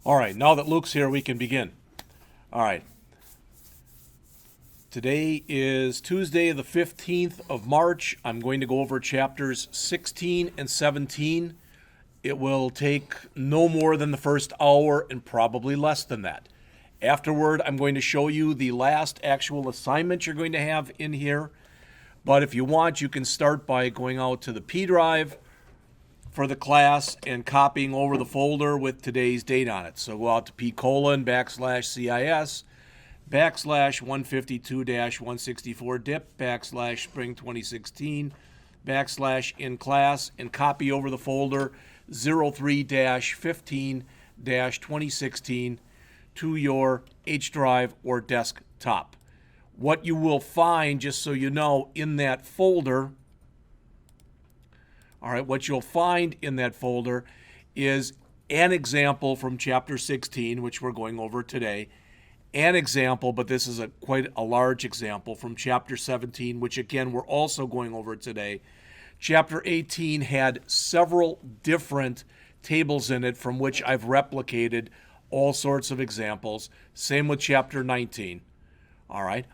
All right, now that Luke's here, we can begin. All right. Today is Tuesday, the 15th of March. I'm going to go over chapters 16 and 17. It will take no more than the first hour and probably less than that. Afterward, I'm going to show you the last actual assignment you're going to have in here. But if you want, you can start by going out to the P drive for the class and copying over the folder with today's date on it. So go out to P:/CIS /152-164 dip /spring 2016 /in class and copy over the folder 03-15-2016 to your H drive or desktop. What you will find, just so you know, in that folder, all right, what you'll find in that folder is an example from Chapter 16, which we're going over today, an example, but this is quite a large example, from Chapter 17, which again we're also going over today. Chapter 18 had several different tables in it from which I've replicated all sorts of examples. Same with Chapter 19. All right.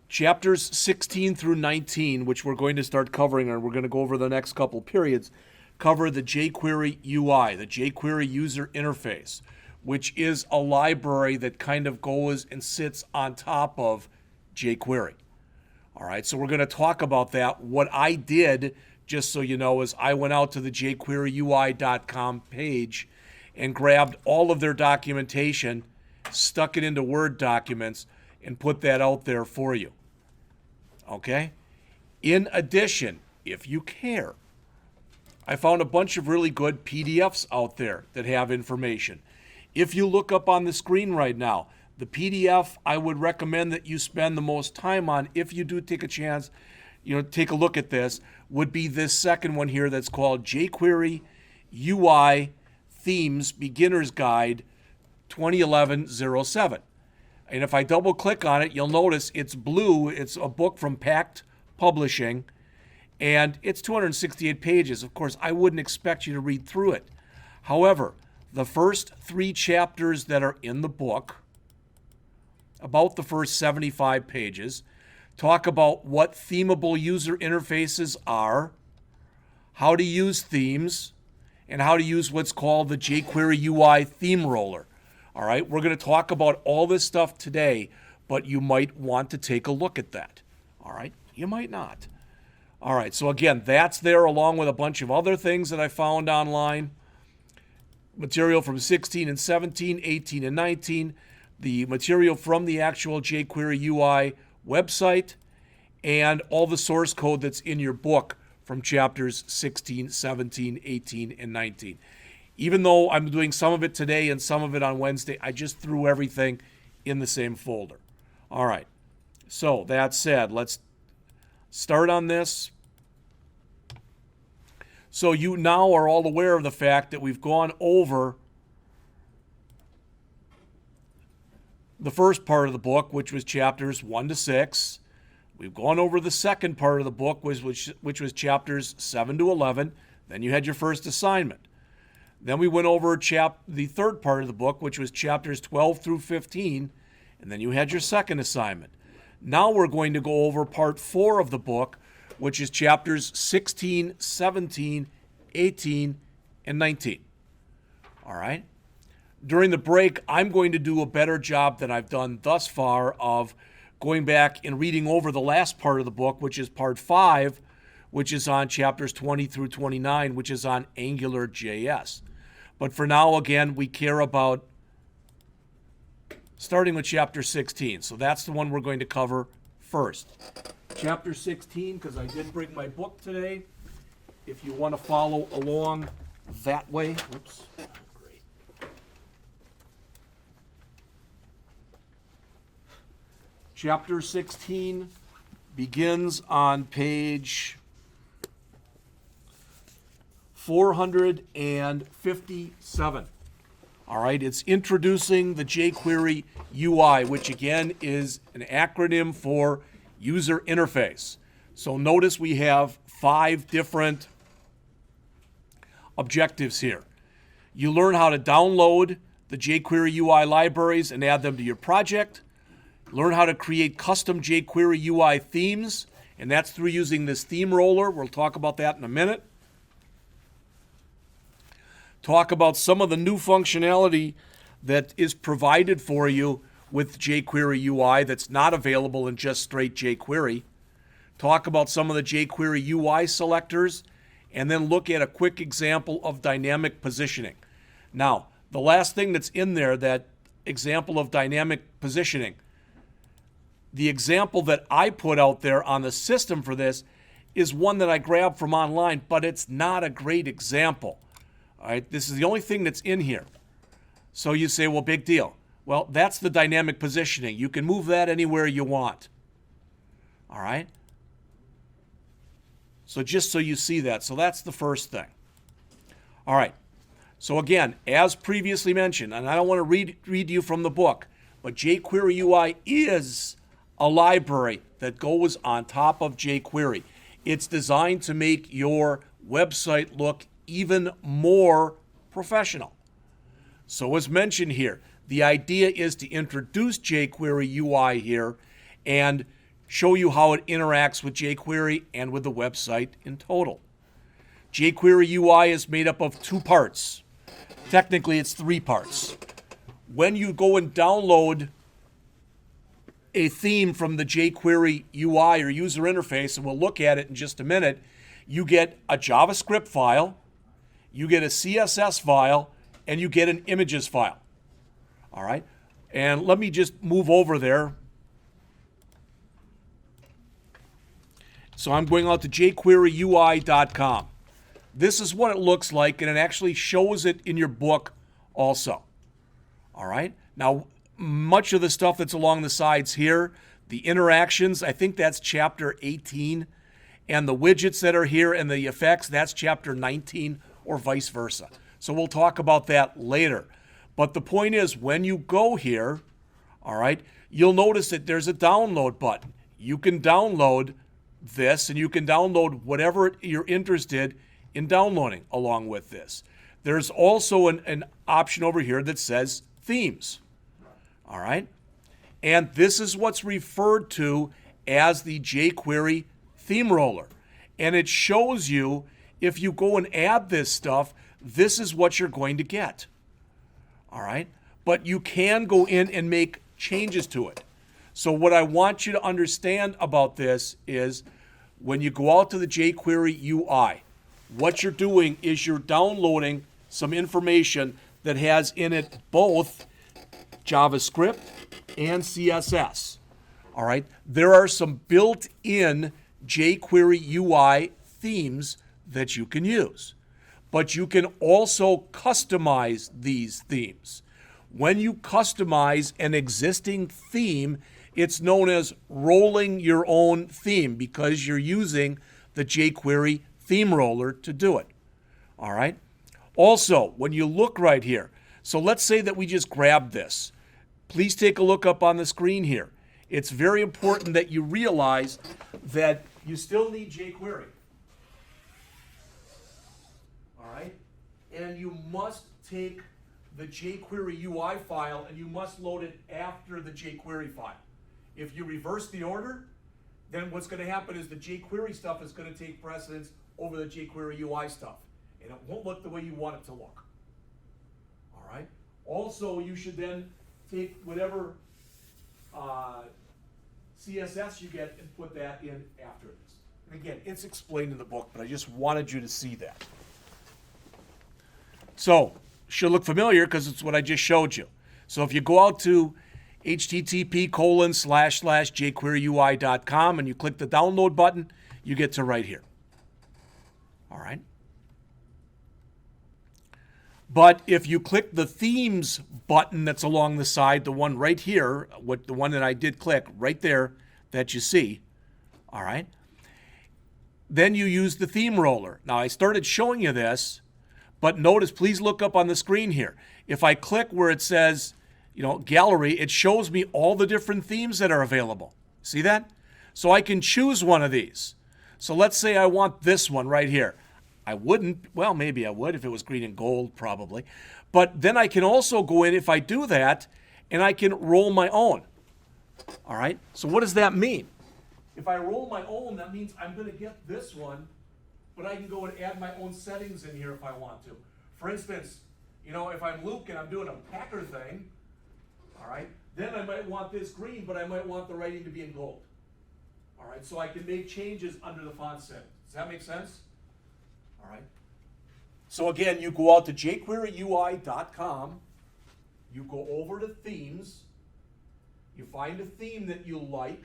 Chapters 16 through 19, which we're going to start covering, and we're going to go over the next couple periods, cover the Jquery Ui, the Jquery user interface, which is a library that kind of goes and sits on top of Jquery. All right, so we're going to talk about that. What I did, just so you know, is I went out to the jqueryui.com page and grabbed all of their documentation, stuck it into Word documents, and put that out there for you. Okay? In addition, if you care, I found a bunch of really good PDFs out there that have information. If you look up on the screen right now, the PDF I would recommend that you spend the most time on, if you do take a chance, take a look at this, would be this second one here that's called Jquery Ui Themes Beginner's Guide 2011-07. And if I double click on it, you'll notice it's blue. It's a book from Pact Publishing, and it's 268 pages. Of course, I wouldn't expect you to read through it. However, the first 3 chapters that are in the book, about the first 75 pages, talk about what themable user interfaces are, how to use themes, and how to use what's called the Jquery UI theme roller. All right, we're going to talk about all this stuff today, but you might want to take a look at that. All right, you might not. All right, so again, that's there along with a bunch of other things that I found online. Material from 16 and 17, 18 and 19, the material from the actual Jquery UI website, and all the source code that's in your book from chapters 16, 17, 18, and 19. Even though I'm doing some of it today and some of it on Wednesday, I just threw everything in the same folder. All right. So that said, let's start on this. So you now are all aware of the fact that we've gone over the first part of the book, which was chapters 1 to 6. We've gone over the second part of the book, which was chapters 7 to 11. Then you had your first assignment. Then we went over the third part of the book, which was chapters 12 through 15, and then you had your second assignment. Now we're going to go over part 4 of the book, which is chapters 16, 17, 18, and 19. All right? During the break, I'm going to do a better job than I've done thus far of going back and reading over the last part of the book, which is part 5, which is on chapters 20 through 29, which is on AngularJS. But for now, again, we care about starting with chapter 16. So that's the one we're going to cover first. Chapter 16, because I did bring my book today. If you want to follow along that way. Oops. Great. Chapter 16 begins on page 457. All right, it's introducing the Jquery UI, which again is an acronym for user interface. So notice we have 5 different objectives here. You learn how to download the jQuery UI libraries and add them to your project. Learn how to create custom jQuery UI themes, and that's through using this theme roller. We'll talk about that in a minute. Talk about some of the new functionality that is provided for you with jQuery UI that's not available in just straight jQuery. Talk about some of the jQuery UI selectors, and then look at a quick example of dynamic positioning. Now, the last thing that's in there, that example of dynamic positioning, the example that I put out there on the system for this is one that I grabbed from online, but it's not a great example. All right, this is the only thing that's in here. So you say, well, big deal. Well, that's the dynamic positioning. You can move that anywhere you want. All right? So just so you see that. So that's the first thing. All right. So again, as previously mentioned, and I don't want to read you from the book, but jQuery UI is a library that goes on top of jQuery. It's designed to make your website look even more professional. So as mentioned here, the idea is to introduce jQuery UI here and show you how it interacts with jQuery and with the website in total. jQuery UI is made up of two parts. Technically, it's three parts. When you go and download a theme from the jQuery UI or user interface, and we'll look at it in just a minute, you get a JavaScript file, you get a CSS file, and you get an images file. All right? And let me just move over there. So I'm going out to jQueryui.com. This is what it looks like, and it actually shows it in your book also. All right? Now, much of the stuff that's along the sides here, the interactions, I think that's chapter 18, and the widgets that are here and the effects, that's chapter 19, or vice versa. So we'll talk about that later. But the point is, when you go here, all right, you'll notice that there's a download button. You can download this, and you can download whatever you're interested in downloading along with this. There's also an option over here that says themes. All right? And this is what's referred to as the jQuery theme roller. And it shows you, if you go and add this stuff, this is what you're going to get. All right? But you can go in and make changes to it. So what I want you to understand about this is when you go out to the jQuery UI, what you're doing is you're downloading some information that has in it both JavaScript and CSS. All right? There are some built-in jQuery UI themes that you can use. But you can also customize these themes. When you customize an existing theme, it's known as rolling your own theme because you're using the jQuery theme roller to do it. All right? Also, when you look right here, so let's say that we just grab this. Please take a look up on the screen here. It's very important that you realize that you still need jQuery. All right? And you must take the jQuery UI file and you must load it after the jQuery file. If you reverse the order, then what's going to happen is the jQuery stuff is going to take precedence over the jQuery UI stuff. And it won't look the way you want it to look. All right? Also, you should then take whatever CSS you get and put that in after this. And again, it's explained in the book, but I just wanted you to see that. So, should look familiar because it's what I just showed you. So if you go out to http://jqueryui.com and you click the download button, you get to right here. All right? But if you click the themes button that's along the side, the one right here, the one that I did click right there that you see, all right, then you use the theme roller. Now, I started showing you this, but notice, please look up on the screen here. If I click where it says, gallery, it shows me all the different themes that are available. See that? So I can choose one of these. So let's say I want this one right here. I wouldn't. Well, maybe I would if it was green and gold, probably. But then I can also go in if I do that, and I can roll my own. All right? So what does that mean? If I roll my own, that means I'm going to get this one, but I can go and add my own settings in here if I want to. For instance, you know, if I'm Luke and I'm doing a Packer thing, all right, then I might want this green, but I might want the writing to be in gold. All right, so I can make changes under the font setting. Does that make sense? All right. So again, you go out to jQueryUI.com, you go over to themes, you find a theme that you like,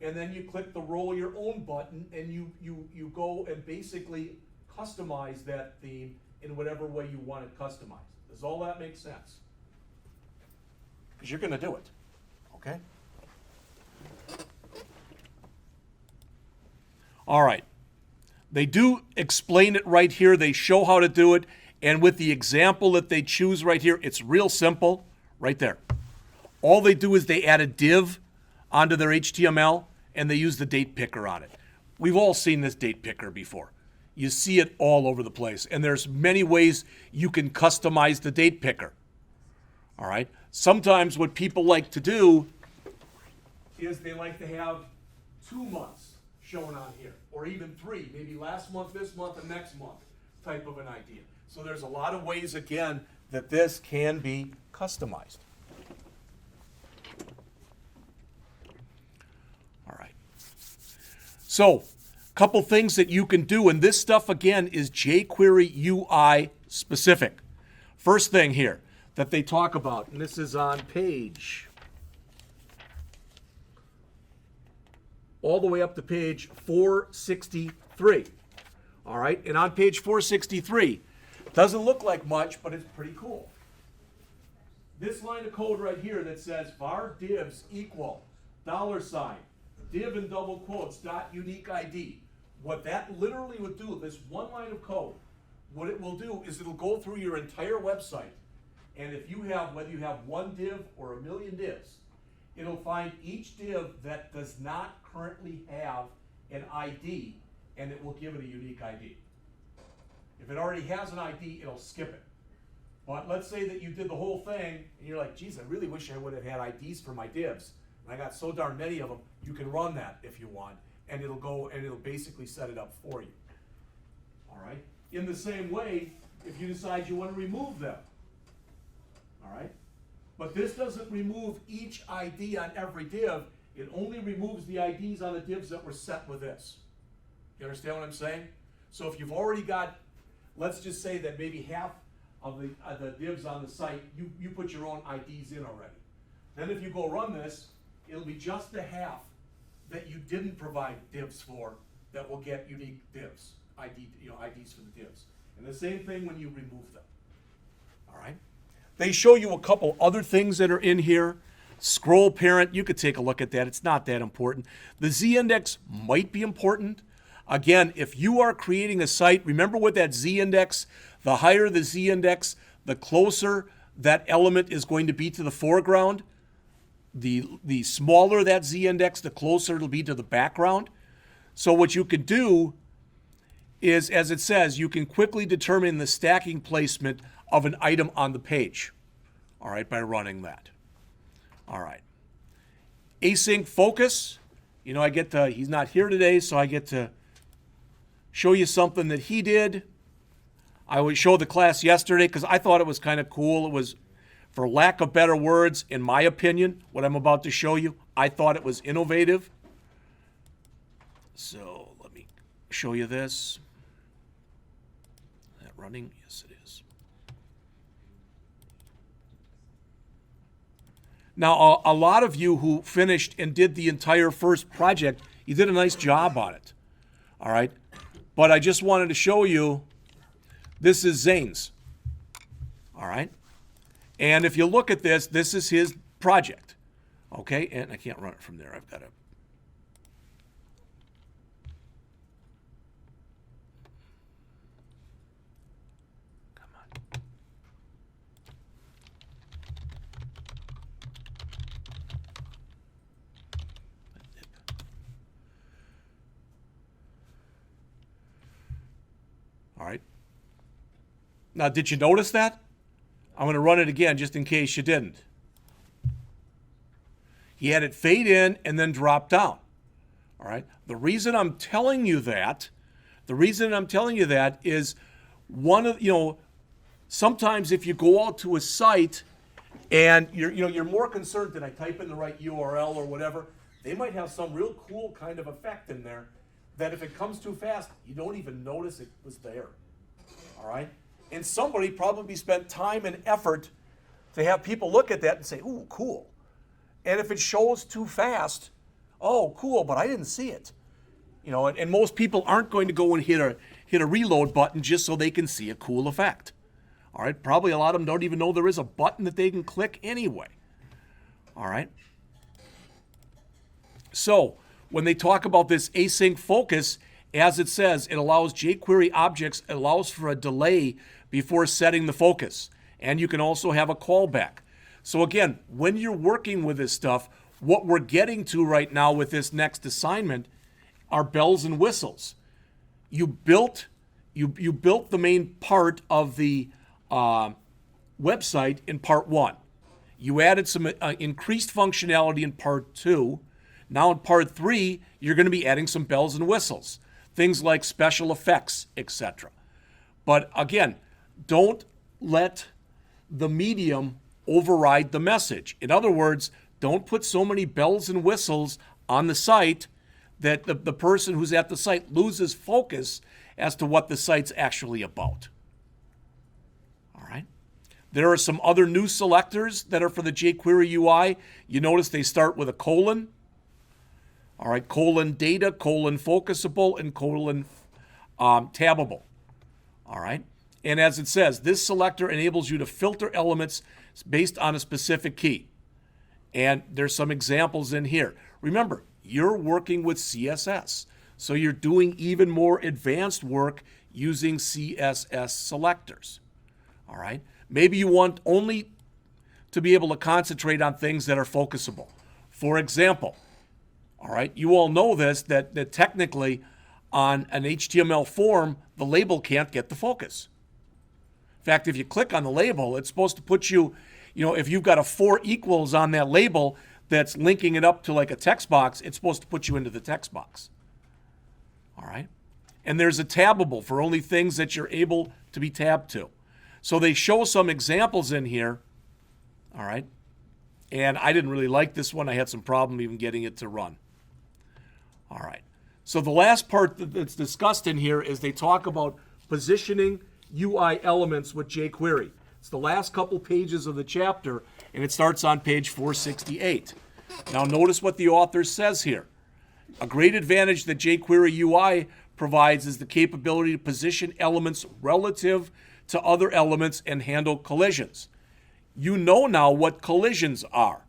and then you click the roll your own button, and you go and basically customize that theme in whatever way you want it customized. Does all that make sense? Because you're going to do it, okay? All right. They do explain it right here. They show how to do it, and with the example that they choose right here, it's real simple right there. All they do is they add a div onto their HTML, and they use the date picker on it. We've all seen this date picker before. You see it all over the place, and there's many ways you can customize the date picker. All right? Sometimes what people like to do is they like to have 2 months shown on here, or even 3, maybe last month, this month, and next month type of an idea. So there's a lot of ways, again, that this can be customized. All right. So, couple things that you can do, and this stuff, again, is jQuery UI specific. First thing here that they talk about, and this is on page, all the way up to page 463. All right, and on page 463, doesn't look like much, but it's pretty cool. This line of code right here that says var divs equal $, div in double quotes, dot unique ID. What that literally would do, this one line of code, what it will do is it'll go through your entire website, and if you have, whether you have 1 div or 1 million divs, it'll find each div that does not currently have an ID, and it will give it a unique ID. If it already has an ID, it'll skip it. But let's say that you did the whole thing, and you're like, geez, I really wish I would have had IDs for my divs. And I got so darn many of them, you can run that if you want, and it'll go and it'll basically set it up for you. All right? In the same way, if you decide you want to remove them, all right? But this doesn't remove each ID on every div. It only removes the IDs on the divs that were set with this. You understand what I'm saying? So if you've already got, let's just say that maybe half of the divs on the site, you put your own IDs in already. Then if you go run this, it'll be just the half that you didn't provide divs for that will get unique divs, IDs for the divs. And the same thing when you remove them. All right? They show you a couple other things that are in here. Scroll parent, you could take a look at that. It's not that important. The z-index might be important. Again, if you are creating a site, remember what that z-index, the higher the z-index, the closer that element is going to be to the foreground. The smaller that z-index, the closer it'll be to the background. So what you can do is, as it says, you can quickly determine the stacking placement of an item on the page, all right, by running that. All right. Async focus, you know, he's not here today, so I get to show you something that he did. I would show the class yesterday because I thought it was kind of cool. It was, for lack of better words, in my opinion, what I'm about to show you, I thought it was innovative. So let me show you this. Is that running? Yes, it is. Now, a lot of you who finished and did the entire first project, you did a nice job on it. All right? But I just wanted to show you, this is Zane's. All right? And if you look at this, this is his project. Okay? And I can't run it from there. I've got to. Come on. Now, did you notice that? I'm going to run it again just in case you didn't. He had it fade in and then drop down. All right. The reason I'm telling you that is sometimes if you go out to a site and you're more concerned, did I type in the right URL or whatever? They might have some real cool kind of effect in there that if it comes too fast, you don't even notice it was there. All right. And somebody probably spent time and effort to have people look at that and say, ooh, cool. And if it shows too fast, oh, cool, but I didn't see it. And most people aren't going to go and hit a reload button just so they can see a cool effect. All right, probably a lot of them don't even know there is a button that they can click anyway. All right. So when they talk about this async focus, as it says, it allows jQuery objects, it allows for a delay before setting the focus. And you can also have a callback. So again, when you're working with this stuff, what we're getting to right now with this next assignment are bells and whistles. You built the main part of the website in part 1. You added some increased functionality in part 2. Now in part 3, you're going to be adding some bells and whistles, things like special effects, etc. But again, don't let the medium override the message. In other words, don't put so many bells and whistles on the site that the person who's at the site loses focus as to what the site's actually about. All right. There are some other new selectors that are for the jQuery UI. You notice they start with a colon. All right, colon data, colon focusable, and colon tabbable. All right. And as it says, this selector enables you to filter elements based on a specific key. And there's some examples in here. Remember, you're working with CSS. So you're doing even more advanced work using CSS selectors. All right. Maybe you want only to be able to concentrate on things that are focusable. For example, all right, you all know this, that technically on an HTML form, the label can't get the focus. In fact, if you click on the label, it's supposed to put you, if you've got a 4 equals on that label that's linking it up to like a text box, it's supposed to put you into the text box. All right. And there's a tabbable for only things that you're able to be tabbed to. So they show some examples in here. All right. And I didn't really like this one. I had some problem even getting it to run. All right. So the last part that's discussed in here is they talk about positioning UI elements with jQuery. It's the last couple pages of the chapter, and it starts on page 468. Now notice what the author says here. A great advantage that jQuery UI provides is the capability to position elements relative to other elements and handle collisions. You know now what collisions are,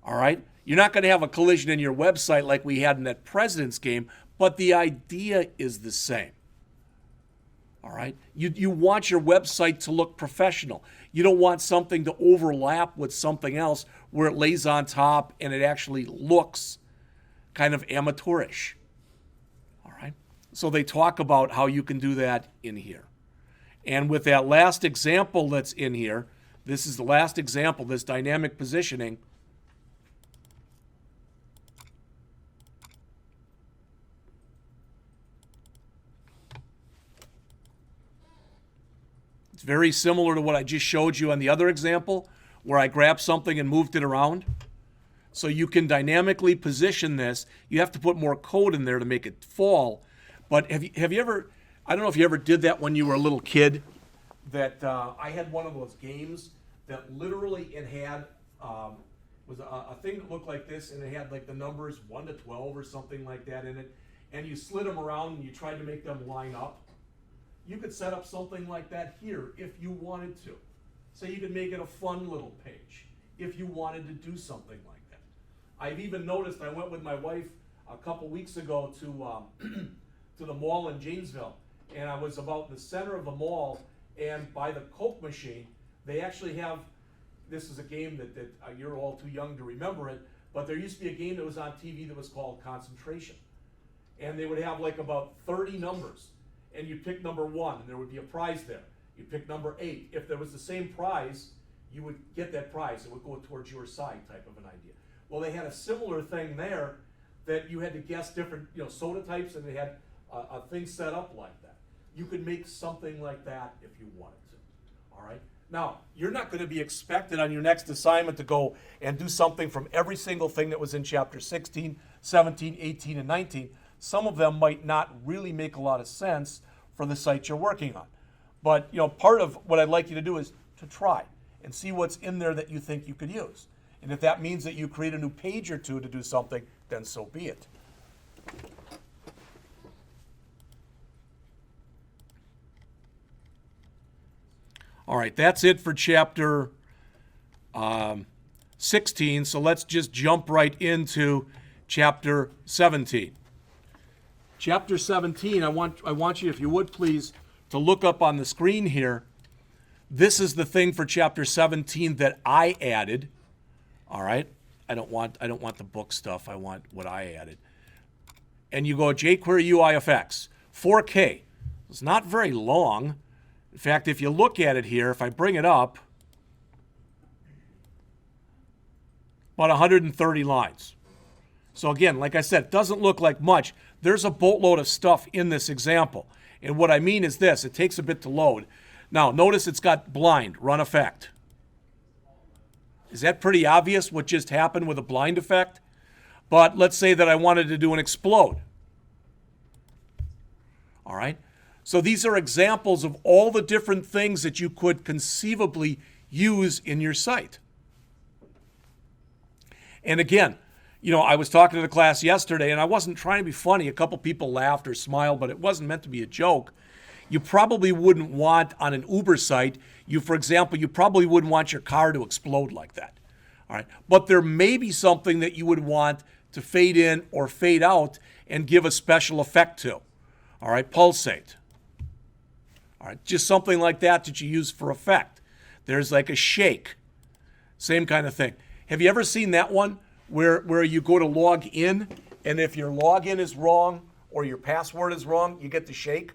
all right? You're not going to have a collision in your website like we had in that President's game, but the idea is the same. All right? You want your website to look professional. You don't want something to overlap with something else where it lays on top and it actually looks kind of amateurish. All right? So they talk about how you can do that in here. And with that last example that's in here, this is the last example, this dynamic positioning. It's very similar to what I just showed you on the other example where I grabbed something and moved it around. So you can dynamically position this. You have to put more code in there to make it fall. But have you ever, I don't know if you ever did that when you were a little kid, that I had one of those games that literally it had, was a thing that looked like this, and it had like the numbers 1 to 12 or something like that in it, and you slid them around and you tried to make them line up. You could set up something like that here if you wanted to. So you could make it a fun little page if you wanted to do something like that. I've even noticed, I went with my wife a couple weeks ago to the mall in Janesville, and I was about in the center of the mall, and by the Coke machine, they actually have, this is a game that you're all too young to remember it, but there used to be a game that was on TV that was called Concentration. And they would have like about 30 numbers. And you'd pick number 1, and there would be a prize there. You pick number 8. If there was the same prize, you would get that prize. It would go towards your side, type of an idea. Well, they had a similar thing there that you had to guess different, soda types, and they had a thing set up like that. You could make something like that if you wanted to. All right. Now, you're not going to be expected on your next assignment to go and do something from every single thing that was in chapter 16, 17, 18, and 19. Some of them might not really make a lot of sense for the site you're working on. But, part of what I'd like you to do is to try and see what's in there that you think you could use. And if that means that you create a new page or two to do something, then so be it. All right, that's it for chapter 16. So let's just jump right into chapter 17. Chapter 17, I want you, if you would please, to look up on the screen here. This is the thing for chapter 17 that I added. All right, I don't want the book stuff. I want what I added. And you go Jquery Ui Effects, 4K. It's not very long. In fact, if you look at it here, if I bring it up, about 130 lines. So again, like I said, it doesn't look like much. There's a boatload of stuff in this example. And what I mean is this, it takes a bit to load. Now, notice it's got blind, run effect. Is that pretty obvious what just happened with a blind effect? But let's say that I wanted to do an explode. All right? So these are examples of all the different things that you could conceivably use in your site. And again, I was talking to the class yesterday, and I wasn't trying to be funny. A couple people laughed or smiled, but it wasn't meant to be a joke. You probably wouldn't want on an Uber site, for example, you probably wouldn't want your car to explode like that. All right? But there may be something that you would want to fade in or fade out and give a special effect to. All right, pulsate. All right, just something like that you use for effect. There's like a shake, same kind of thing. Have you ever seen that one where you go to log in, and if your login is wrong or your password is wrong, you get the shake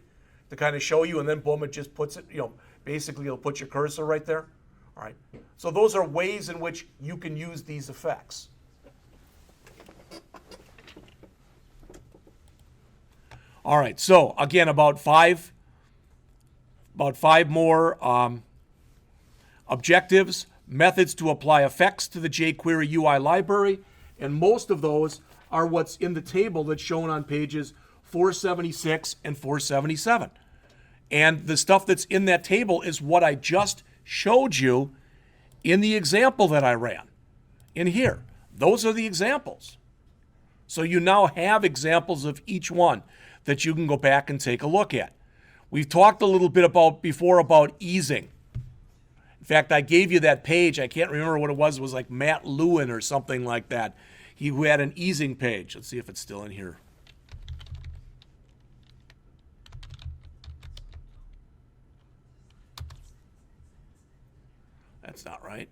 to kind of show you, and then boom, it just puts it, basically it'll put your cursor right there. All right, so those are ways in which you can use these effects. All right, so again, about five more objectives, methods to apply effects to the Jquery UI library, and most of those are what's in the table that's shown on pages 476 and 477. And the stuff that's in that table is what I just showed you in the example that I ran in here. Those are the examples. So you now have examples of each one that you can go back and take a look at. We've talked a little bit before about easing. In fact, I gave you that page. I can't remember what it was. It was like Matt Lewin or something like that. He had an easing page. Let's see if it's still in here. That's not right.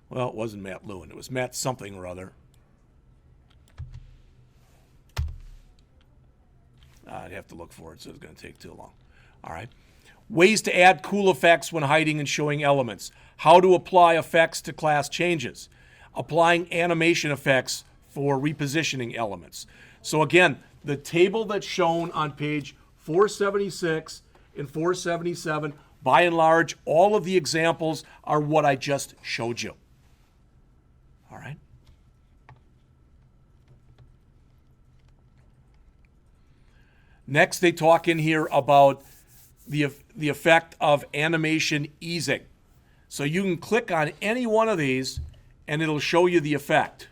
Well, it wasn't Matt Lewin. It was Matt something or other. I'd have to look for it, so it's going to take too long. All right. Ways to add cool effects when hiding and showing elements. How to apply effects to class changes. Applying animation effects for repositioning elements. So again, the table that's shown on page 476 and 477, by and large, all of the examples are what I just showed you. All right. Next, they talk in here about the effect of animation easing. So you can click on any one of these, and it'll show you the effect.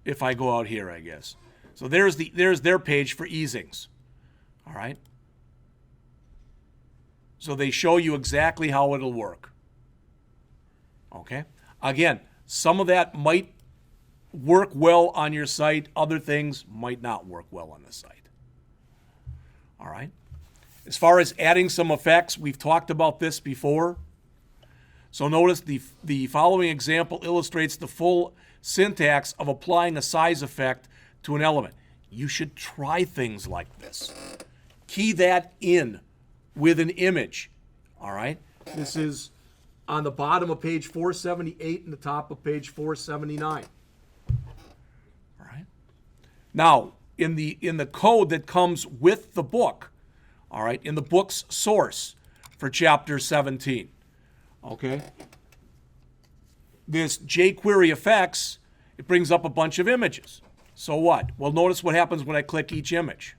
If I go out here, I guess. So there's their page for easings. All right. So they show you exactly how it'll work. Okay. Again, some of that might work well on your site. Other things might not work well on the site. All right. As far as adding some effects, we've talked about this before. So notice the following example illustrates the full syntax of applying a size effect to an element. You should try things like this. Key that in with an image. All right? This is on the bottom of page 478 and the top of page 479. All right? Now, in the code that comes with the book, all right, in the book's source for chapter 17, okay, this Jquery Effects, it brings up a bunch of images. So what? Well, notice what happens when I click each image.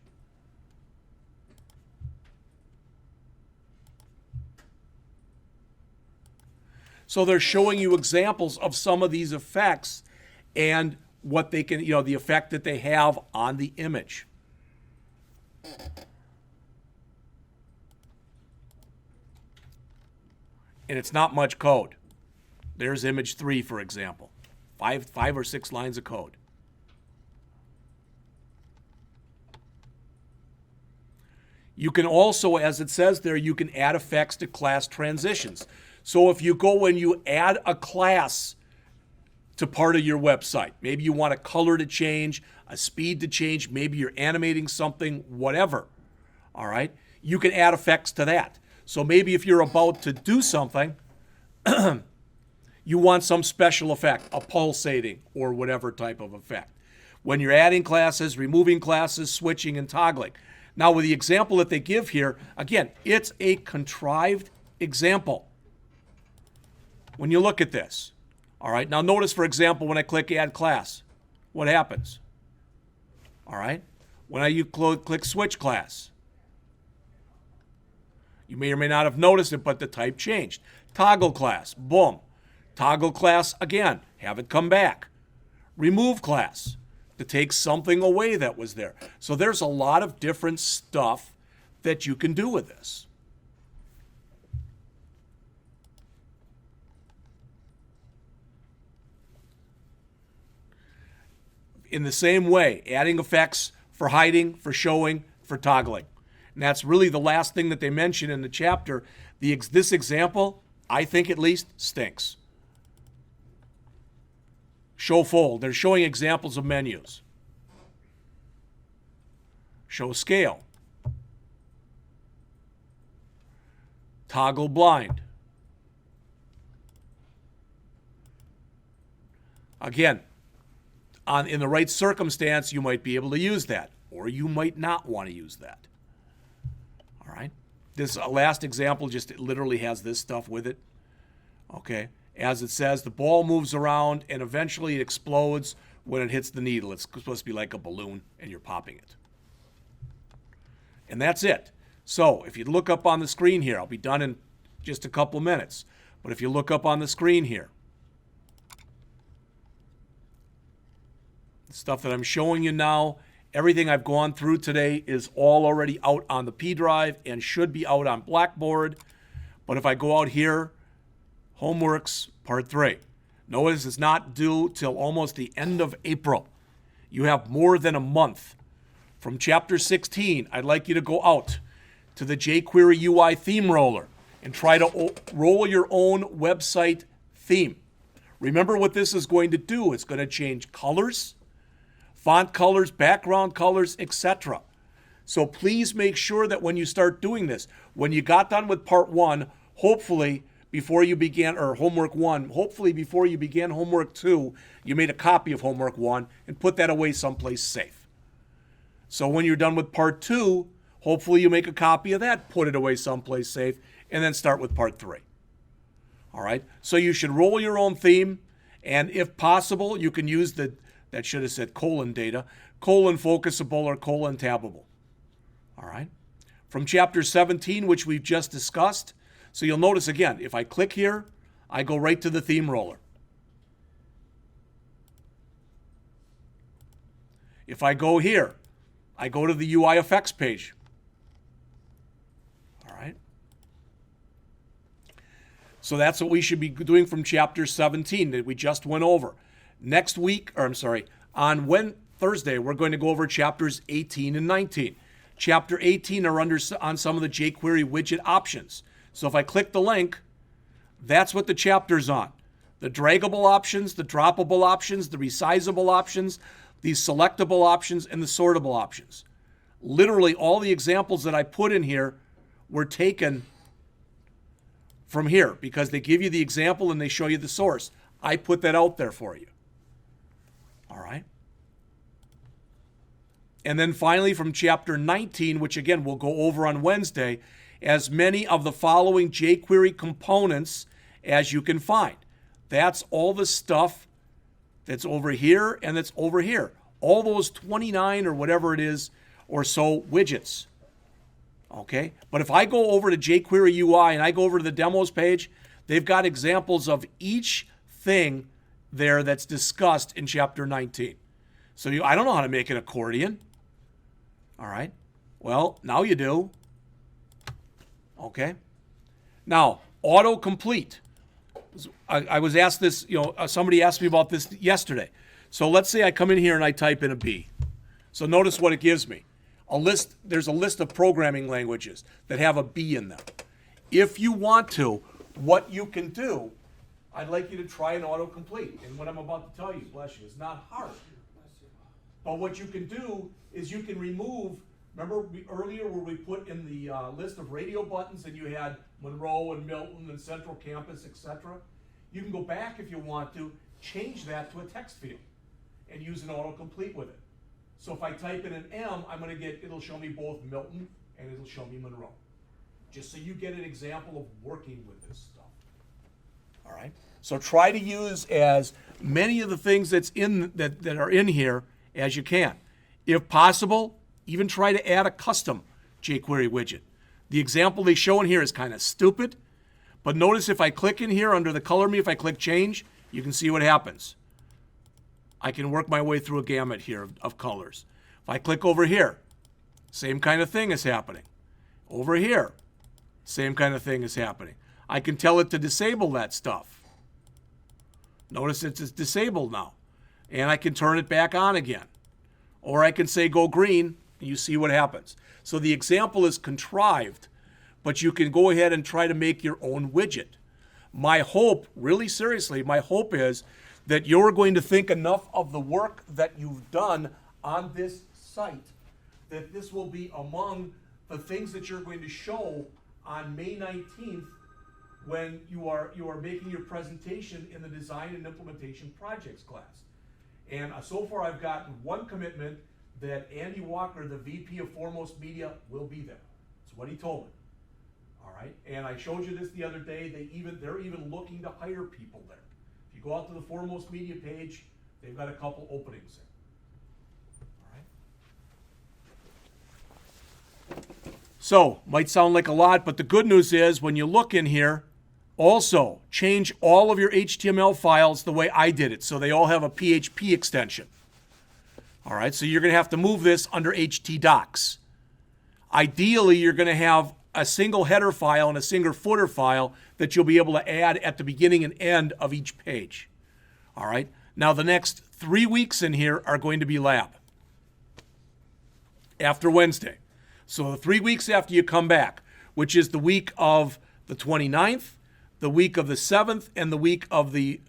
So they're showing you examples of some of these effects and what they can, the effect that they have on the image. And it's not much code. There's image 3, for example. Five or six lines of code. You can also, as it says there, you can add effects to class transitions. So if you go and you add a class to part of your website, maybe you want a color to change, a speed to change, maybe you're animating something, whatever, all right? You can add effects to that. So maybe if you're about to do something, you want some special effect, a pulsating or whatever type of effect. When you're adding classes, removing classes, switching, and toggling. Now, with the example that they give here, again, it's a contrived example. When you look at this, all right, now notice, for example, when I click Add Class, what happens? All right, when I click Switch Class, you may or may not have noticed it, but the type changed. Toggle Class, boom. Toggle Class again, have it come back. Remove Class, to take something away that was there. So there's a lot of different stuff that you can do with this. In the same way, adding effects for hiding, for showing, for toggling. And that's really the last thing that they mention in the chapter. This example, I think at least, stinks. Show fold. They're showing examples of menus. Show scale. Toggle blind. Again, in the right circumstance, you might be able to use that, or you might not want to use that. All right? This last example just literally has this stuff with it. Okay? As it says, the ball moves around and eventually it explodes when it hits the needle. It's supposed to be like a balloon and you're popping it. And that's it. So if you look up on the screen here, I'll be done in just a couple minutes. But if you look up on the screen here, the stuff that I'm showing you now, everything I've gone through today is all already out on the P drive and should be out on Blackboard. But if I go out here, Homeworks, Part 3. Notice it's not due till almost the end of April. You have more than a month. From Chapter 16, I'd like you to go out to the Jquery Ui theme roller and try to roll your own website theme. Remember what this is going to do. It's going to change colors, font colors, background colors, etc. So please make sure that when you start doing this, when you got done with Part 1, hopefully before you began, or Homework 1, hopefully before you began Homework 2, you made a copy of Homework 1 and put that away someplace safe. So when you're done with Part 2, hopefully you make a copy of that, put it away someplace safe, and then start with Part 3. All right? So you should roll your own theme, and if possible, you can use that should have said colon data, colon focusable or colon tabbable. All right? From Chapter 17, which we've just discussed, so you'll notice again, if I click here, I go right to the theme roller. If I go here, I go to the UI Effects page. All right? So that's what we should be doing from Chapter 17 that we just went over. Next week, on Thursday, we're going to go over Chapters 18 and 19. Chapter 18 are on some of the Jquery widget options. So if I click the link, That's what the chapter's on. The draggable options, the droppable options, the resizable options, the selectable options, and the sortable options. Literally all the examples that I put in here were taken from here because they give you the example and they show you the source. I put that out there for you. All right. And then finally from chapter 19, which again we'll go over on Wednesday, as many of the following jQuery components as you can find. That's all the stuff that's over here and that's over here. All those 29 or whatever it is or so widgets. Okay? But if I go over to Jquery UI and I go over to the demos page, they've got examples of each thing there that's discussed in chapter 19. So I don't know how to make an accordion. All right? Well, now you do. Okay? Now, autocomplete. I was asked this, somebody asked me about this yesterday. So let's say I come in here and I type in a B. So notice what it gives me. There's a list of programming languages that have a B in them. If you want to, what you can do, I'd like you to try an autocomplete. And what I'm about to tell you, bless you, is not hard. But what you can do is you can remove, remember earlier where we put in the list of radio buttons and you had Monroe and Milton and Central Campus, etc. You can go back if you want to, change that to a text field and use an autocomplete with it. So if I type in an M, it'll show me both Milton and it'll show me Monroe. Just so you get an example of working with this stuff. All right? So try to use as many of the things that are in here as you can. If possible, even try to add a custom jQuery widget. The example they show in here is kind of stupid, but notice if I click in here under the color me, if I click change, you can see what happens. I can work my way through a gamut here of colors. If I click over here, same kind of thing is happening. Over here, same kind of thing is happening. I can tell it to disable that stuff. Notice it's disabled now. And I can turn it back on again. Or I can say go green, and you see what happens. So the example is contrived, but you can go ahead and try to make your own widget. My hope, really seriously, my hope is that you're going to think enough of the work that you've done on this site that this will be among the things that you're going to show on May 19th when you are making your presentation in the Design and Implementation Projects class. And so far I've gotten one commitment that Andy Walker, the VP of Foremost Media, will be there. That's what he told me. All right, and I showed you this the other day. They're even looking to hire people there. If you go out to the Foremost Media page, they've got a couple openings there. All right. So, might sound like a lot, but the good news is when you look in here, also change all of your HTML files the way I did it, so they all have a PHP extension. All right, so you're going to have to move this under htdocs. Ideally, you're going to have a single header file and a single footer file that you'll be able to add at the beginning and end of each page. All right, now the next 3 weeks in here are going to be lab after Wednesday. So the 3 weeks after you come back, which is the week of the 29th, the week of the 7th, and the week of the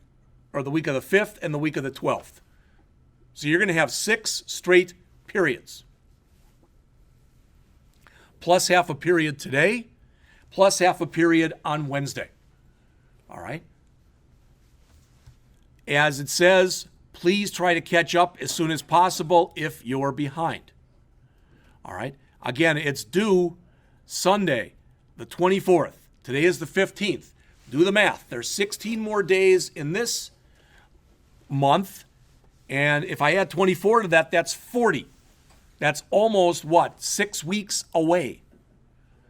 5th, and the week of the 12th. So you're going to have 6 straight periods. Plus half a period today, plus half a period on Wednesday. All right? As it says, please try to catch up as soon as possible if you're behind. All right? Again, it's due Sunday, the 24th. Today is the 15th. Do the math. There's 16 more days in this month. And if I add 24 to that, that's 40. That's almost, 6 weeks away.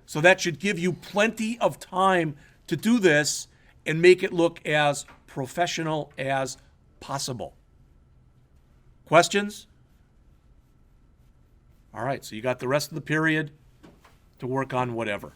So that should give you plenty of time to do this and make it look as professional as possible. Questions? All right, so you got the rest of the period to work on whatever.